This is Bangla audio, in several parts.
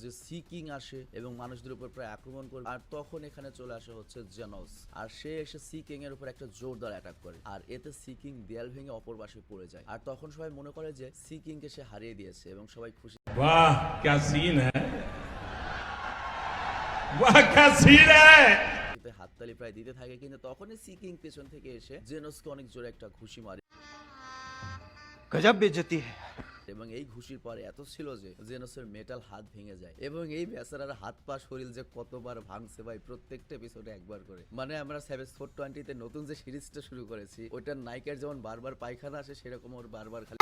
যে সি কিং আসে এবং মানুষদের উপর প্রায় আক্রমণ করে। আর তখন এখানে চলে আসে হচ্ছে জেনোস, আর সে এসে সি কিং এর উপর একটা জোরদার অ্যাটাক করে, আর এতে সি কিং দেয়াল ভেঙে অপর পাশে পড়ে যায়। আর তখন সবাই মনে করে যে সি কিং কে সে হারিয়ে দিয়েছে এবং সবাই খুশি। वाह क्या सीन है, वाह क्या सीन है। হাততালি প্রায় দিতে থাকে, কিন্তু তখনই সি কিং পেছন থেকে এসে জেনোসকে অনেক জোরে একটা ঘুষি মারে। गजब बेइज्जती है। এবং এই ঘুষির পরে এত ছিল যে জেনোসের মেটাল হাত ভেঙে যায়। এবং এই বেচারার হাত পা শরীর যে কতবার ভাঙছে ভাই, প্রত্যেকটা এপিসোডে একবার করে। মানে আমরা সেভেন্স 420 তে নতুন যে সিরিজটা শুরু করেছি, ওইটার নায়িকার যেমন বারবার পায়খানা আসে, সেরকম ওর বারবার খালি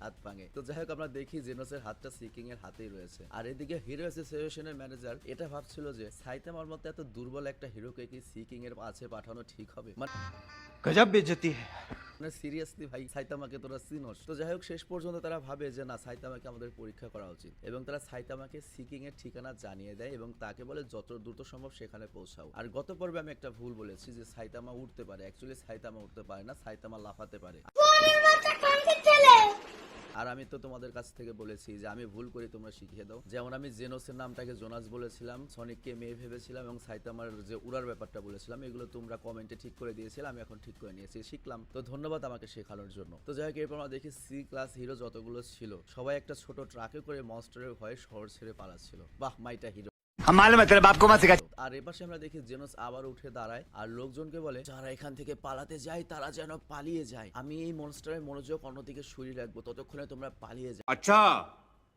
হাত ভাঙে। তো যাই হোক, আমরা দেখি জেনোসের হাতটা সিকিং এর হাতেই রয়েছে। আর এদিকে হিরো অ্যাসোসিয়েশনের ম্যানেজার এটা ভাবছিল যে সাইতামার মতো এত দুর্বল একটা হিরোকে কি সিকিং এর কাছে পাঠানো ঠিক হবে। गजब बेइज्जती है। মানে সিরিয়াসলি ভাই, সাইতামাকে তোরা চিনোস? তো যাই হোক, শেষ পর্যন্ত তারা ভাবে যে না, সাইতামাকে আমাদের পরীক্ষা করা উচিত, এবং তারা সাইতামাকে সিকিং এর ঠিকানা জানিয়ে দেয় এবং তাকে বলে যত দ্রুত সম্ভব সেখানে পৌঁছাও। আর গত পর্বে আমি একটা ভুল বলেছি যে সাইতামা উঠতে পারে, অ্যাকচুয়ালি সাইতামা উঠতে পারে না, সাইতামা লাফাতে পারে। আর আমি তো তোমাদের কাছ থেকে বলেছি যে আমি ভুল করি, তোমরা শিখিয়ে দাও। যেমন আমি জেনোসের নামটাকে জোনাস বলেছিলাম, সনিককে মেয়ে ভেবেছিলাম, এবং সাইতামার যে উড়ার ব্যাপারটা বলেছিলাম, এগুলো তোমরা কমেন্টে ঠিক করে দিয়েছিলাম, আমি এখন ঠিক করে নিয়েছি, শিখলাম। তো ধন্যবাদ আমাকে শেখানোর জন্য। তো যাই হোক, এরপর আমরা দেখি সি ক্লাস হিরো যতগুলো ছিল সবাই একটা ছোট ট্রাকে করে মনস্টারের ভয়ে শহর ছেড়ে পালাচ্ছিল। বাহ, মাইটা হিরো। আর এপাশে আমরা দেখি জেনোস আবার উঠে দাঁড়ায় আর লোকজনকে বলে যারা এখান থেকে পালাতে যায় তারা যেন পালিয়ে যায়। আমি এই মনস্টারের মনোযোগ অন্যদিকে সরিয়ে রাখবো, ততক্ষণে তোমরা পালিয়ে যাও। अच्छा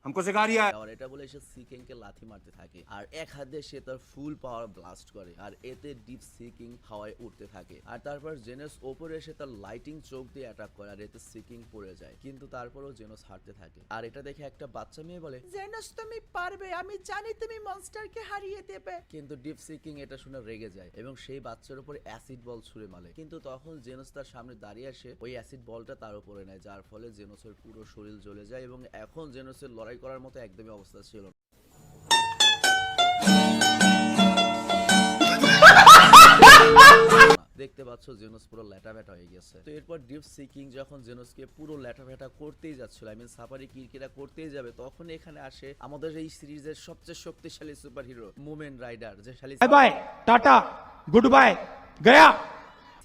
हमको सिखा रिया है। আর এটা বলে সে সি কিং কে লাথি মারতে থাকে, আর এক হাত দিয়ে সে তার ফুল পাওয়ার ব্লাস্ট করে, আর এতে ডিপ সি কিং হাওয়ায় উঠতে থাকে। আর তারপর জেনোস ওপরে এসে তার লাইটিং চোখ দিয়ে অ্যাটাক করে, আর এতে সি কিং পড়ে যায়, কিন্তু তারপরও জেনোস হারতে থাকে। আর এটা দেখে একটা বাচ্চা মেয়ে বলে, জেনোস তুমি পারবে, আমি জানি তুমি মনস্টারকে হারিয়ে দেবে। কিন্তু ডিপ সি কিং এটা শুনে রেগে যায় এবং সেই বাচ্চার উপর অ্যাসিড বল ছুঁড়ে মারে। কিন্তু তখন জেনোস তার সামনে দাঁড়িয়ে আসে, ওই অ্যাসিড বলটা তার উপরে নেয়, যার ফলে জেনোসের পুরো শরীর জ্বলে যায় এবং এখন জেনোসের লড়াই করার মতো একদমই অবস্থা ছিল না। দেখতে পাচ্ছ জেনোস পুরো ল্যাটা ভ্যাটা হয়ে গেছে। তো এরপর ডিপ সি কিং যখন জেনোসকে পুরো ল্যাটা ভ্যাটা করতেই যাচ্ছিল, আই মিন সাফারি কিরকিরা করতেই যাবে, তখন এখানে আসে আমাদের এই সিরিজের সবচেয়ে শক্তিশালী সুপার হিরো মুমেন রাইডার, যে শালি bye bye tata goodbye गया।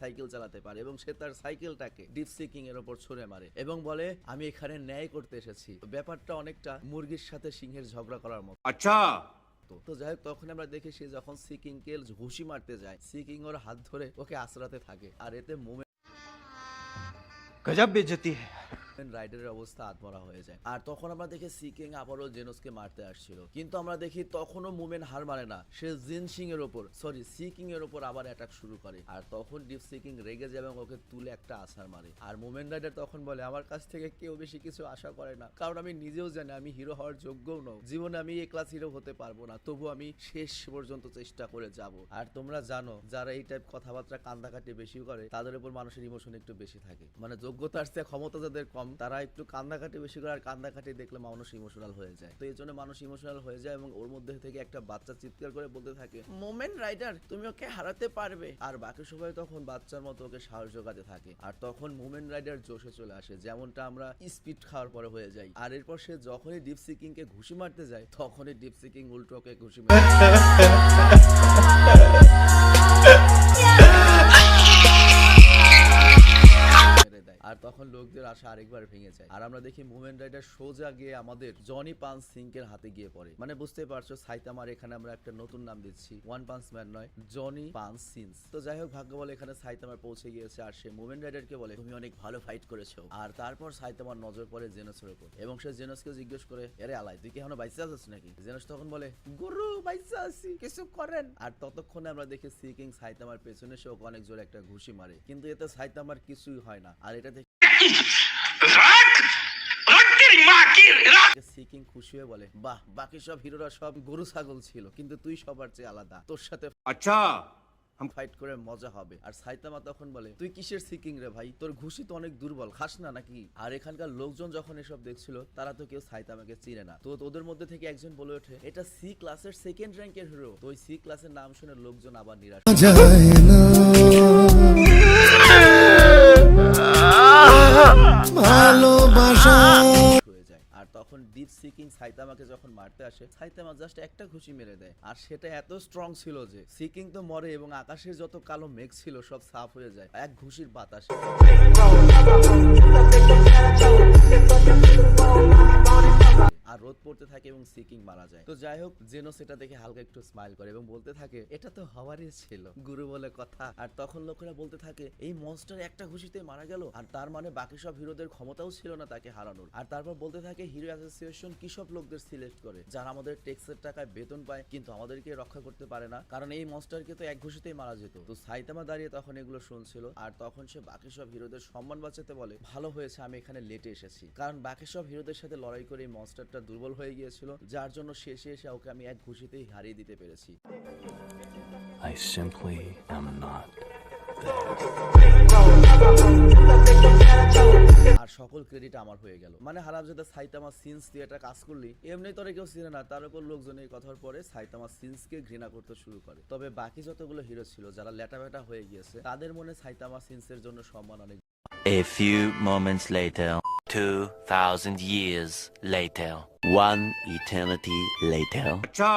সাইকেল চালাতে পারে এবং সে তার সাইকেলটাকে ডিপ সি কিং এর উপর ছুঁড়ে মারে এবং বলে আমি এখানে ন্যায় করতে এসেছি। ব্যাপারটা অনেকটা মুরগির সাথে সিংহের ঝগড়া করার মতো। अच्छा তো যাই হোক, তখন আমরা দেখি সে যখন সি কিং কে ঘুষি মারতে যায়, সি কিং ওর হাত ধরে ওকে আশ্রাতে থাকে, আর এতে মুমেন गजब बेइज्जती है। রাইডারের অবস্থা আত্মরা হয়ে যায়। আর তখন আমরা দেখি সি কিং আবারও জেনোসকে মারতে আসছিল, কিন্তু আমরা দেখি তখনও মুমেন হার মানে না, সে জিন সিং এর উপর সি কিং এর উপর আবার অ্যাটাক শুরু করে। আর তখন ডিপ সি কিং রেগে যায় এবং ওকে তুলে একটা আছাড় মারে। আর মুমেন রাইডার তখন বলে আমার কাছ থেকে কেউ বেশি কিছু আশা করে না, কারণ আমি নিজেও জানি আমি হিরো হওয়ার যোগ্যও নও, জীবনে আমি এই ক্লাস হিরো হতে পারবো না, তবু আমি শেষ পর্যন্ত চেষ্টা করে যাব। আর তোমরা জানো যারা এই টাইপ কথাবার্তা কান্দাকাটি বেশি করে তাদের উপর মানুষের ইমোশন একটু বেশি থাকে, মানে যোগ্যতার চেয়ে ক্ষমতা যাদের কম তারা একটু কান্দাকাটি বেশি করে, আর কান্দাকাটি দেখলে মানুষ ইমোশনাল হয়ে যায়। তো এই জন্য মানুষ ইমোশনাল হয়ে যায় এবং ওর মধ্যে থেকে একটা বাচ্চা চিৎকার করে বলতে থাকে মোমেন রাইডার তুমি ওকে হারাতে পারবে। আর বাকি সবাই তখন বাচ্চার মতো ওকে সাহস জোগাতে থাকে। আর তখন মোমেন রাইডার জোশে চলে আসে, যেমনটা আমরা স্পিড খাওয়ার পরে হয়ে যাই। আর এরপর সে যখনই ডিপ সি কিং কে ঘুষি মারতে যায় তখনই ডিপ সি কিং উল্টো ওকে ঘুষি মারে। আর তখন লোকদের আশা আরেকবার ভেঙে যায়। আর আমরা দেখি মুমেন রাইডার সোজা গিয়ে আমাদের জনি পাঞ্চ সিংকের হাতে গিয়ে পড়ে। মানে বুঝতে পারছো সাইতামার এখানে আমরা একটা নতুন নাম দিচ্ছি, ওয়ান পাঞ্চ ম্যান নয়, জনি পাঞ্চ সিন্স। তো যাই হোক, ভাগ্য বলে এখানে সাইতামার পৌঁছে গিয়েছে, আর সে মুমেন রাইডারকে বলে তুমি অনেক ভালো ফাইট করেছো। আর তারপর সাইতামার নজর পড়ে জেনোসের উপর এবং সে জেনোসকে জিজ্ঞেস করে আরে আলাই তুই কি এখনো বাইসা আছিস নাকি? জেনোস তখন বলে গুরু বাইসা আছি, কিছু করেন। আর ততক্ষণে আমরা দেখি সি কিং সাইতামার পেছনে সে ওকে অনেক জোরে একটা ঘুষি মারে, কিন্তু এতে সাইতামার কিছুই হয় না। আর এটা সি কিং খুশি হয়ে বলে বাহ, বাকি সব হিরোরা সব গরু ছাগল ছিল, কিন্তু তুই সবার চেয়ে আলাদা, তোর সাথে अच्छा ফাইট করে মজা হবে। আর সাইতামা তখন বলে তুই কিসের সি কিং রে ভাই, তোর ঘুষি তো অনেক দুর্বল, খাস না নাকি? আর এখানকার লোকজন যখন এসব দেখছিল তারা তো কেউ সাইতামাকে চিনে না। তো ওদের মধ্যে থেকে একজন বলে ওঠে এটা সি ক্লাসের সেকেন্ড র্যাঙ্কের হিরো। তো ওই সি ক্লাসের নাম শুনে লোকজন আবার নিরাশ ভালোবাসা তখন ডিপ সিকিং সাইতামাকে যখন মারতে আসে, সাইতামা জাস্ট একটা ঘুষি মেরে দেয়, আর সেটা এত স্ট্রং ছিল যে সিকিং তো মরে এবং আকাশের যত কালো মেঘ ছিল সব সাফ হয়ে যায় এক ঘুষির বাতাসে। আর রোদ পড়তে থাকে এবং সিকিং মারা যায়। তো যাই হোক, জেনো সেটা দেখে হালকা একটু স্মাইল করে এবং বলতে থাকে এটা তো হওয়ারই ছিল, গুরু বলে কথা। আর তখন লোকেরা বলতে থাকে এই মনস্টার একটা ঘুষিতে মারা গেল, আর তার মানে বাকি সব হিরোদের ক্ষমতাও ছিল না তাকে হারানোর। আর তারপর বলতে থাকে হিরো অ্যাসোসিয়েশন কি সব লোকদের সিলেক্ট করে যারা আমাদের ট্যাক্সের টাকায় বেতন পায় কিন্তু আমাদেরকে রক্ষা করতে পারে না, কারণ এই মনস্টারকে তো এক ঘুষিতেই মারা যেত। তো সাইতামা দাঁড়িয়ে তখন এগুলো শুনছিল, আর তখন সে বাকি সব হিরোদের সম্মান বাঁচাতে বলে ভালো হয়েছে আমি এখানে লেটে এসেছি, কারণ বাকি সব হিরোদের সাথে লড়াই করে এই মনস্টারটা দুর্বল হয়ে গিয়েছিল, যার জন্য শেষে এসে ওকে আমি এক ঘুষিতেই হারিয়ে দিতে পেরেছি। I simply am not. আর সকল ক্রেডিট আমার হয়ে গেল। মানে হারামজাদা সাইতামা সিন্স দিয়ে একটা কাজ করলি এমনি তোরে কেউ চিনে না, তার উপর লোকজন এই কথার পরে সাইতামা সিন্সকে ঘৃণা করতে শুরু করে। তবে বাকি যতগুলো হিরো ছিল যারা ল্যাটাবেটা হয়ে গিয়েছে তাদের মনে সাইতামা সিন্সের জন্য সম্মান অনেক। A few moments later, 2000 years later, one eternity later. अच्छा